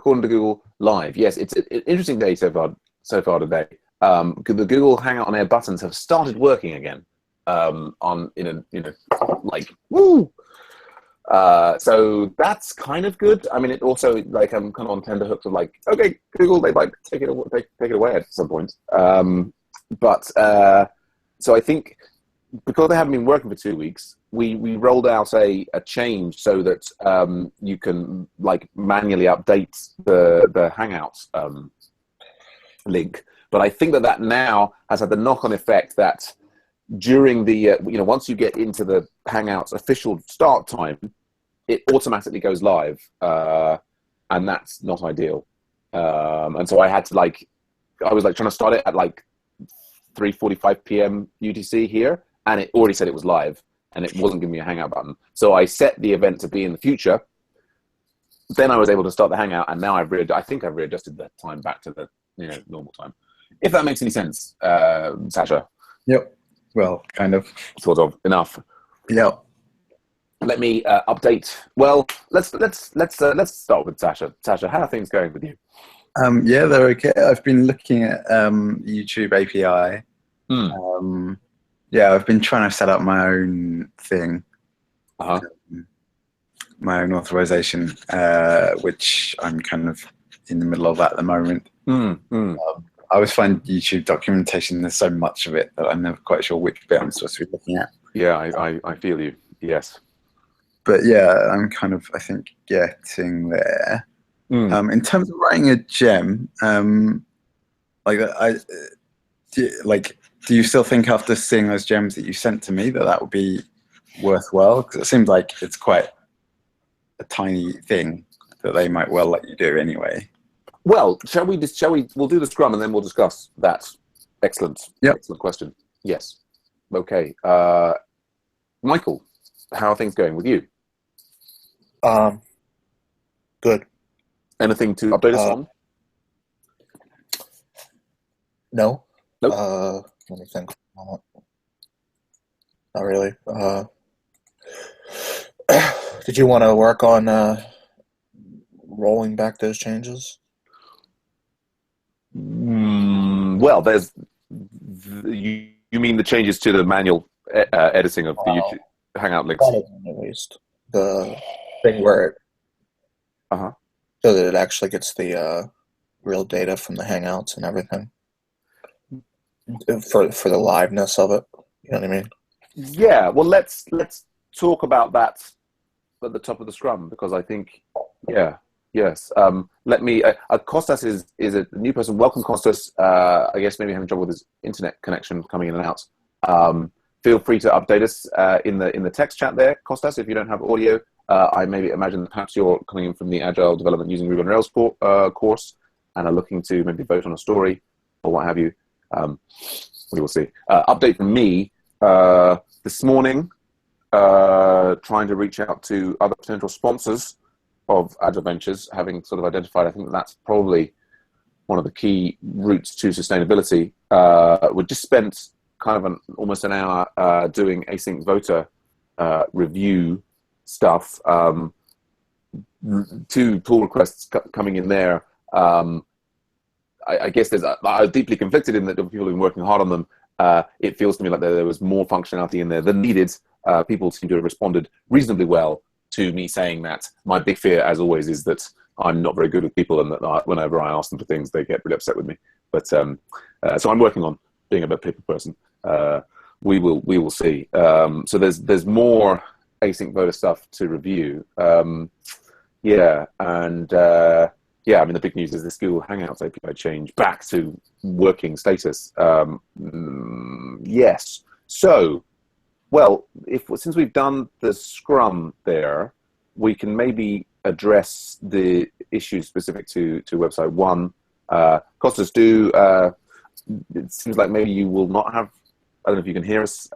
according to Google, live. Yes, it's an interesting day so far today. The Google Hangout on Air buttons have started working again. Like woo. So that's kind of good. I mean, it also like I'm kind of on tenterhooks of like, okay, Google, they like take it away at some point. So I think because they haven't been working for 2 weeks, we rolled out a change so that you can like manually update the Hangouts link. But I think that now has had the knock-on effect that during the once you get into the Hangouts official start time, it automatically goes live, and that's not ideal. And so I had to I was trying to start it at 3:45 p.m. UTC here, and it already said it was live, and it wasn't giving me a Hangout button. So I set the event to be in the future. Then I was able to start the Hangout, and now I think I've readjusted the time back to the normal time. If that makes any sense, Sasha. Yep. Well, kind of. Sort of enough. Yep. Let me update. Well, let's start with Sasha. Sasha, how are things going with you? Yeah, they're okay. I've been looking at YouTube API. Yeah, I've been trying to set up my own thing, my own authorization, which I'm kind of in the middle of at the moment. I always find YouTube documentation, there's so much of it that I'm never quite sure which bit I'm supposed to be looking at. Yeah, I feel you. Yes. But yeah, I'm kind of, I think, getting there. In terms of writing a gem, do you still think after seeing those gems that you sent to me that would be worthwhile? Because it seems like it's quite a tiny thing that they might well let you do anyway. Well, we'll do the Scrum and then we'll discuss that. Excellent. Yep. Excellent question. Yes. Okay. Michael, how are things going with you? Good. Anything to update us on? No. Nope. Let me think. Not really. Did you want to work on rolling back those changes? Well, there's you mean the changes to the manual editing of the YouTube Hangout links? At least the thing where it so that it actually gets the real data from the Hangouts and everything for the liveness of it. You know what I mean? Yeah. Well, let's talk about that at the top of the Scrum, because I think yes. Let me. Kostas is a new person. Welcome, Kostas. I guess maybe having trouble with his internet connection coming in and out. Feel free to update us in the text chat there, Kostas. If you don't have audio, I maybe imagine perhaps you're coming in from the Agile Development Using Ruby on Rails course and are looking to maybe vote on a story or what have you. We will see. Update from me this morning. Trying to reach out to other potential sponsors of Agile Ventures, having sort of identified, I think that's probably one of the key routes to sustainability. We just spent kind of almost an hour doing async voter review stuff. 2 pull requests coming in there. I guess I'm deeply conflicted in that people have been working hard on them. It feels to me like there was more functionality in there than needed. People seem to have responded reasonably well to me saying that. My big fear, as always, is that I'm not very good with people, and that whenever I ask them for things, they get really upset with me. But so I'm working on being a better people person. We will see. So there's more async voter stuff to review. I mean, the big news is this Google Hangouts API change back to working status. Yes. So, well, since we've done the Scrum there, we can maybe address the issues specific to website 1. Kostas, it seems like maybe you will not have, I don't know if you can hear us,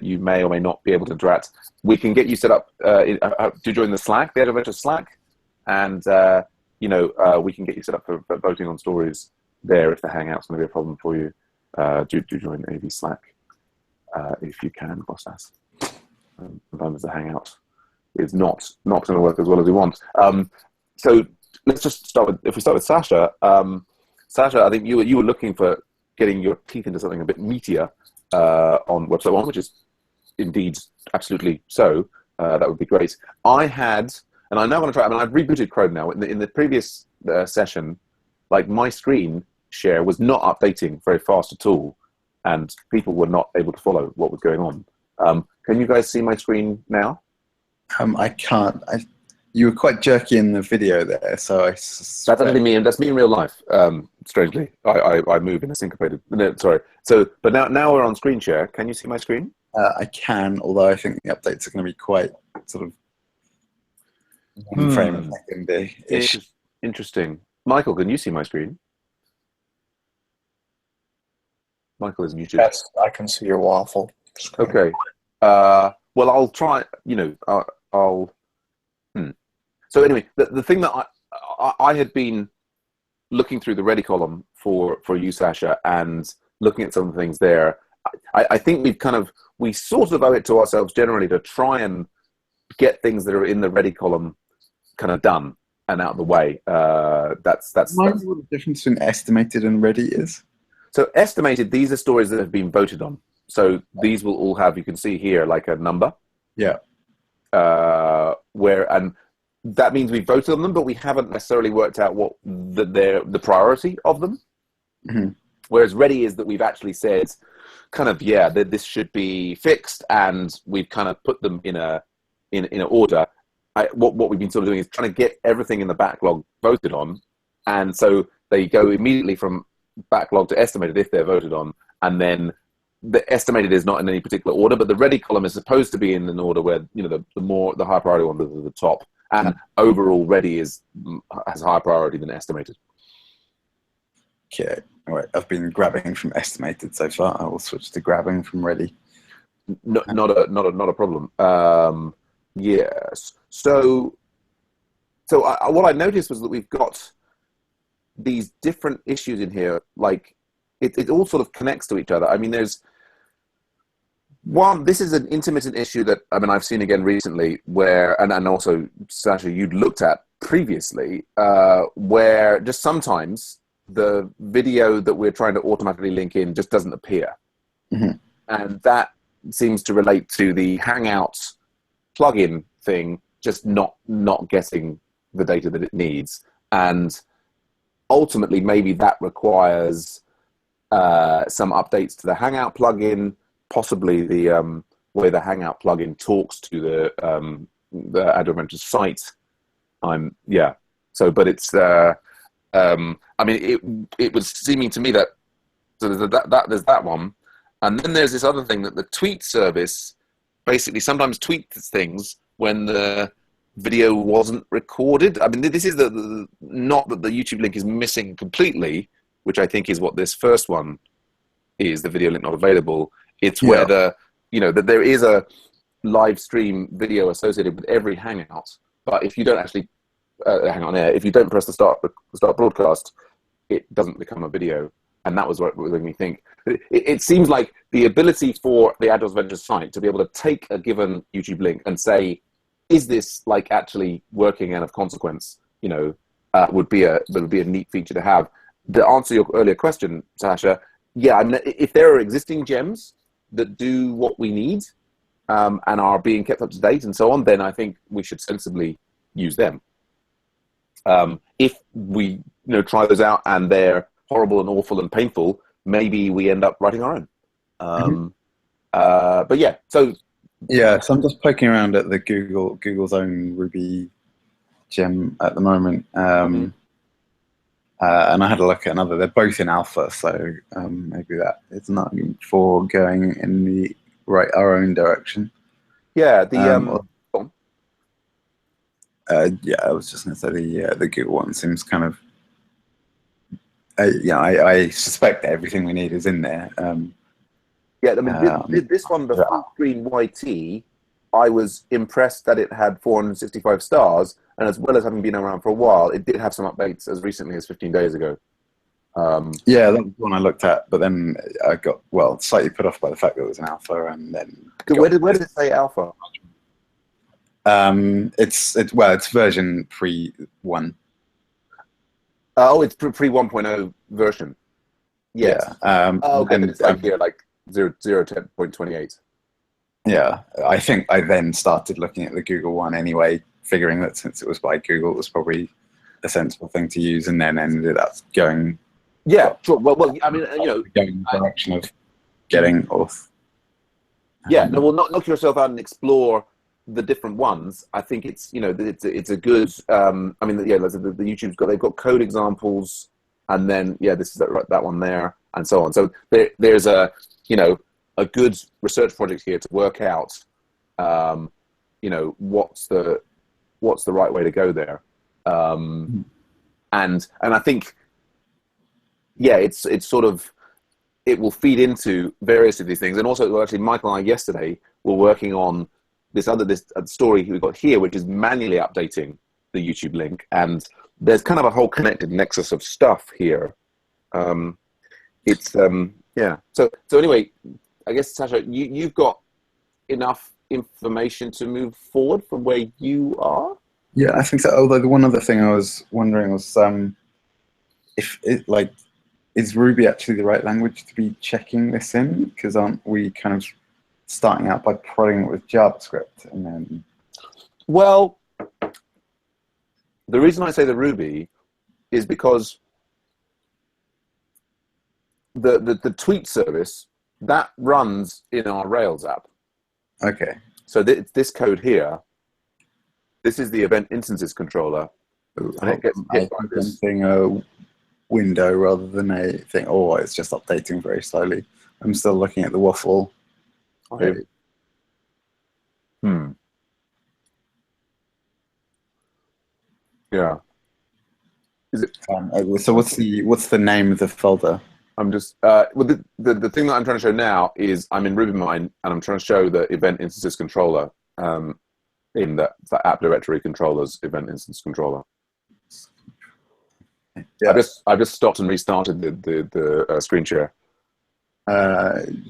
you may or may not be able to interact. We can get you set up to join the Slack, the Agile Ventures Slack, and we can get you set up for voting on stories there if the Hangout's going to be a problem for you. Do join the AV Slack if you can, Kostas. Sometimes the Hangout is not going to work as well as we want. So let's just start with, if we start with Sasha. Sasha, I think you were looking for getting your teeth into something a bit meatier on website one, which is indeed absolutely so. That would be great. I had, and I'm now going to try. I mean, I've rebooted Chrome now. In the previous session, like my screen share was not updating very fast at all, and people were not able to follow what was going on. Can you guys see my screen now? I can't. You were quite jerky in the video there, so I suspect... That's actually me, and that's me in real life. Strangely, I move in a syncopated. No, sorry. So, but now we're on screen share. Can you see my screen? I can, although I think the updates are going to be quite sort of one frame a second-ish. Interesting. Michael, can you see my screen? Michael is muted. Yes, I can see your waffle screen. Okay. Well, I'll try. I'll. So anyway, the thing that I had been looking through the ready column for you, Sasha, and looking at some of the things there. I think we sort of owe it to ourselves generally to try and get things that are in the ready column kind of done and out of the way. That's what the difference between estimated and ready is. So estimated, these are stories that have been voted on. So these will all have, you can see here, like a number. Yeah. And that means we voted on them, but we haven't necessarily worked out what the priority of them. Mm-hmm. Whereas ready is that we've actually said, kind of, that this should be fixed, and we've kind of put them in an order. What we've been sort of doing is trying to get everything in the backlog voted on, and so they go immediately from backlog to estimated if they're voted on, and then the estimated is not in any particular order, but the ready column is supposed to be in an order where the high priority ones are at the top, and overall ready has higher priority than estimated. Okay, all right. I've been grabbing from estimated so far. I will switch to grabbing from ready. Not a problem. Yes. So what I noticed was that we've got these different issues in here. Like it all sort of connects to each other. I mean, there's one. This is an intermittent issue that I've seen again recently, where and also Sasha, you'd looked at previously, where just sometimes the video that we're trying to automatically link in just doesn't appear. Mm-hmm. And that seems to relate to the Hangouts plugin thing just not getting the data that it needs. And ultimately, maybe that requires some updates to the Hangout plugin, possibly the way the Hangout plugin talks to the Agile Ventures site. But it's... it was seeming to me that there's that one, and then there's this other thing that the tweet service basically sometimes tweets things when the video wasn't recorded. I mean, this is not that the YouTube link is missing completely, which I think is what this first one is. The video link not available. It's where that there is a live stream video associated with every Hangout, but if you don't actually hang on air, if you don't press the start broadcast, it doesn't become a video. And that was what made me think. It seems like the ability for the Agile Ventures site to be able to take a given YouTube link and say, is this like actually working and of consequence, would be a neat feature to have. To answer your earlier question, Sasha, if there are existing gems that do what we need and are being kept up to date and so on, then I think we should sensibly use them. If we try those out and they're horrible and awful and painful, maybe we end up writing our own. So I'm just poking around at the Google's own Ruby gem at the moment, and I had a look at another. They're both in alpha, so maybe that is not for going in our own direction. I was just going to say the Google one seems kind of. I suspect that everything we need is in there. This one, the full screen YT, I was impressed that it had 465 stars, and as well as having been around for a while, it did have some updates as recently as 15 days ago. That was one I looked at, but then I got slightly put off by the fact that it was an alpha, and then where did it say alpha? It's version 3.1. It's pre 1.0 version. Yes. Yeah. Okay, and it's like here, like 0.10.28. Yeah, I think I then started looking at the Google one anyway, figuring that since it was by Google, it was probably a sensible thing to use, and then ended up going. Yeah, sure. Well, I mean, going in the direction of getting auth. Yeah, no, well, knock yourself out and explore the different ones. I think it's it's a good. I mean, the YouTube's they've got code examples, and then this is that one there, and so on. So there's a good research project here to work out, what's the right way to go there, and I think, it's sort of, it will feed into various of these things, and also actually Michael and I yesterday were working on this story we got here, which is manually updating the YouTube link, and there's kind of a whole connected nexus of stuff here. So anyway. I guess, Sasha, you've got enough information to move forward from where you are? Yeah, I think so. Although the one other thing I was wondering was is Ruby actually the right language to be checking this in? Because aren't we kind of starting out by prodding it with JavaScript and then? Well, the reason I say the Ruby is because the tweet service that runs in our Rails app. Okay. So this code here, this is the event instances controller, and it gets hit by this. A window rather than a thing. Oh, it's just updating very slowly. I'm still looking at the waffle. Okay. Yeah. Is it? So what's the name of the folder? I'm just the thing that I'm trying to show now is I'm in RubyMine, and I'm trying to show the event instances controller in the app directory controllers event instance controller. Yeah. I've just stopped and restarted the screen share. I'm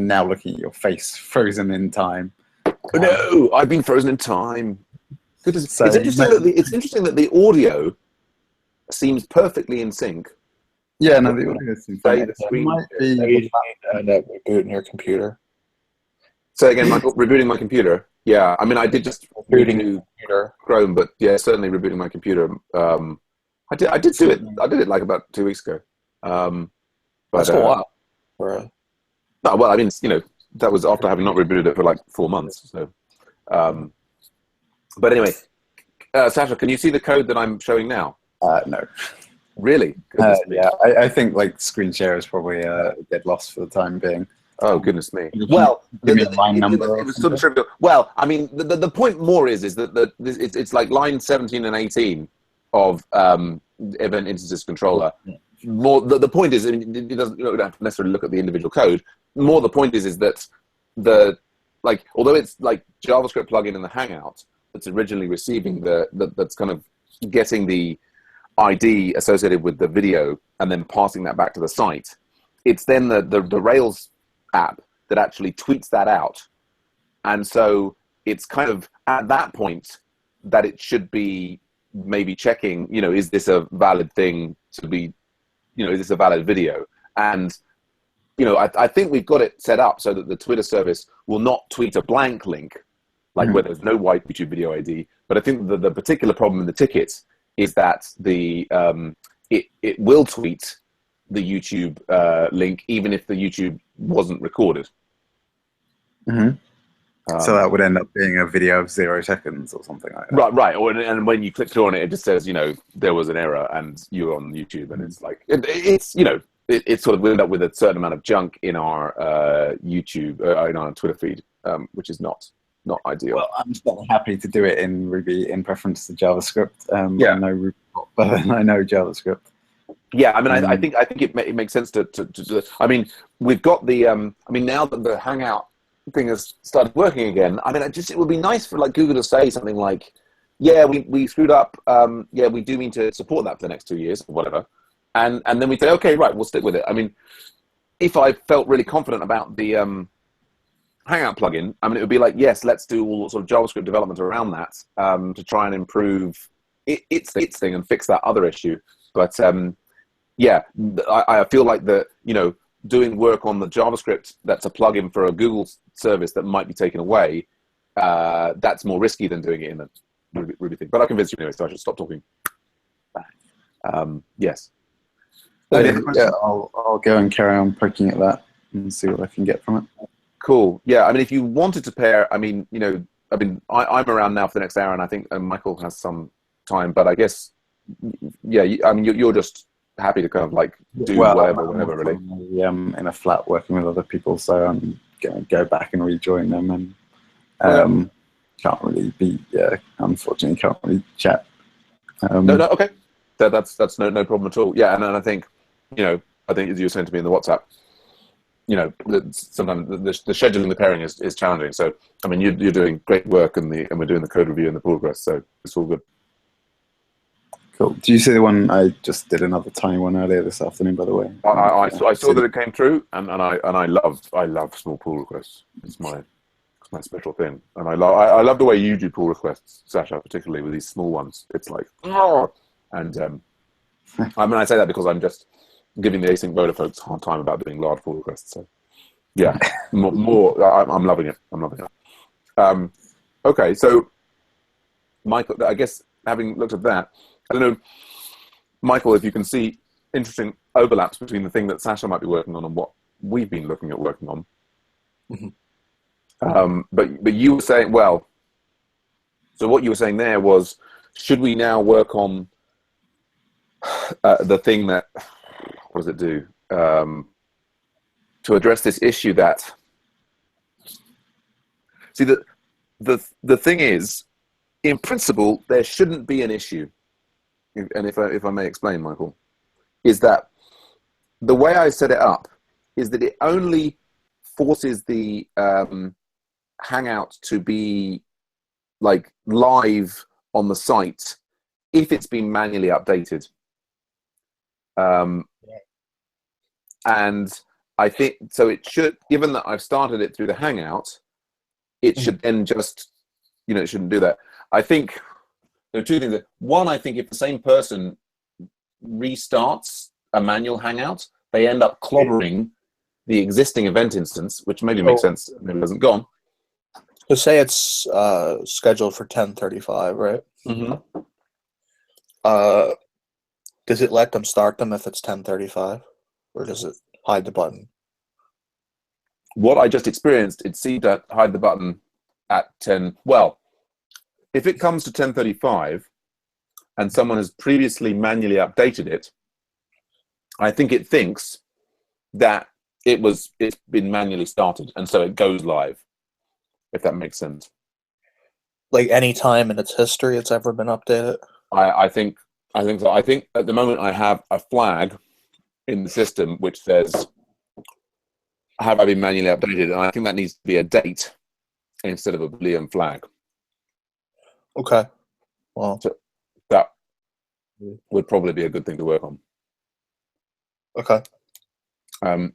now looking at your face, frozen in time. No, I've been frozen in time. So it's interesting that the audio seems perfectly in sync. Yeah, no, the audio seems fine. It might be rebooting your computer. So again, Michael, rebooting my computer. Yeah, I mean, I did just rebooting Chrome, but yeah, certainly rebooting my computer. I did do it. I did it like about 2 weeks ago. But that's a while. Well, I mean, that was after having not rebooted it for like 4 months. So, but anyway, Sasha, can you see the code that I'm showing now? No. Really? Yeah, I think screen share is probably get lost for the time being. Oh, goodness me. Well, line number it was sort of trivial. Well, I mean, the point more is that it's like line 17 and 18 of event instances controller. More the point is, you don't have to necessarily look at the individual code. More the point is that although it's like JavaScript plugin in the Hangout that's originally receiving that's kind of getting the ID associated with the video and then passing that back to the site, it's then the Rails app that actually tweets that out, and so it's kind of at that point that it should be maybe checking, is this a valid thing to be, is this a valid video? And I think we've got it set up so that the Twitter service will not tweet a blank link, where there's no white YouTube video ID. But I think the particular problem in the tickets is that it will tweet the YouTube link even if the YouTube wasn't recorded. Mm-hmm. So that would end up being a video of 0 seconds or something like that. Right. And when you click through on it, it just says, there was an error and you're on YouTube, and it's like it's sort of we end up with a certain amount of junk in our YouTube, in our Twitter feed, which is not ideal. Well, I'm still happy to do it in Ruby in preference to JavaScript. I know Ruby better than I know JavaScript. Yeah, I mean, I think it makes sense to do it. I mean, we've got the now that the Hangout thing has started working again. I mean, it would be nice for Google to say something like, "Yeah, we screwed up. Yeah, we do mean to support that for the next 2 years or whatever," and then we say, "Okay, right, we'll stick with it." I mean, if I felt really confident about the Hangout plugin, I mean, it would be like, yes, let's do all sorts of JavaScript development around that to try and improve its thing and fix that other issue. But yeah, I feel like doing work on the JavaScript that's a plugin for a Google service that might be taken away, that's more risky than doing it in a Ruby thing. But I convinced you anyway, so I should stop talking. Yes. Yeah, I'll go and carry on poking at that and see what I can get from it. Cool. Yeah, I mean, if you wanted to pair, I'm around now for the next hour, and I think Michael has some time, but I guess, yeah, you're just happy to kind of like do whatever, whenever, really. In a flat working with other people, so I'm going to go back and rejoin them, and can't really unfortunately can't really chat. No, okay. That's no problem at all. Yeah, and I think, I think as you were saying to me in the WhatsApp, sometimes the scheduling the pairing is challenging. So, I mean, you're doing great work, and we're doing the code review and the pull request, so it's all good. Cool. Do you see the one I just did another tiny one earlier this afternoon? By the way, I saw that it came through, and I love small pull requests. It's my special thing, and I love the way you do pull requests, Sasha, particularly with these small ones. It's like, and I mean, I say that because I'm just giving the async voter folks a hard time about doing large pull requests. So, yeah, I'm loving it. I'm loving it. Okay, so Michael, I guess having looked at that, I don't know, Michael, if you can see interesting overlaps between the thing that Sasha might be working on and what we've been looking at working on. Mm-hmm. But you were saying, well, so what you were saying there was, should we now work on the thing that, what does it do? To address this issue that, see, the thing is, in principle, there shouldn't be an issue. And if I may explain, Michael, is that the way I set it up is that it only forces the Hangout to be like live on the site if it's been manually updated. And I think, so it should, given that I've started it through the Hangout, it should then just, it shouldn't do that. I think there are two things. One, I think if the same person restarts a manual Hangout, they end up clobbering the existing event instance, which maybe makes sense. Maybe it hasn't gone. So say it's scheduled for 10:35, right? Mm-hmm. Does it let them start them if it's 10:35, or does it hide the button? What I just experienced, it seemed to hide the button at 10. Well, if it comes to 10:35 and someone has previously manually updated it, I think it thinks that it's been manually started, and so it goes live, if that makes sense. Like any time in its history it's ever been updated? I think so. I think at the moment I have a flag in the system which says, have I been manually updated? And I think that needs to be a date instead of a Boolean flag. Okay. Well, so that would probably be a good thing to work on. Okay.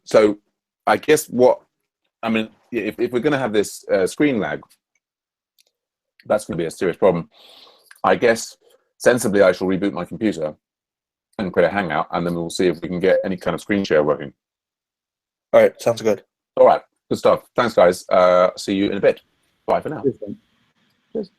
So I guess if we're going to have this screen lag, that's going to be a serious problem. I guess sensibly I shall reboot my computer and create a Hangout, and then we'll see if we can get any kind of screen share working. All right. Sounds good. All right. Good stuff. Thanks, guys. See you in a bit. Bye for now. Cheers.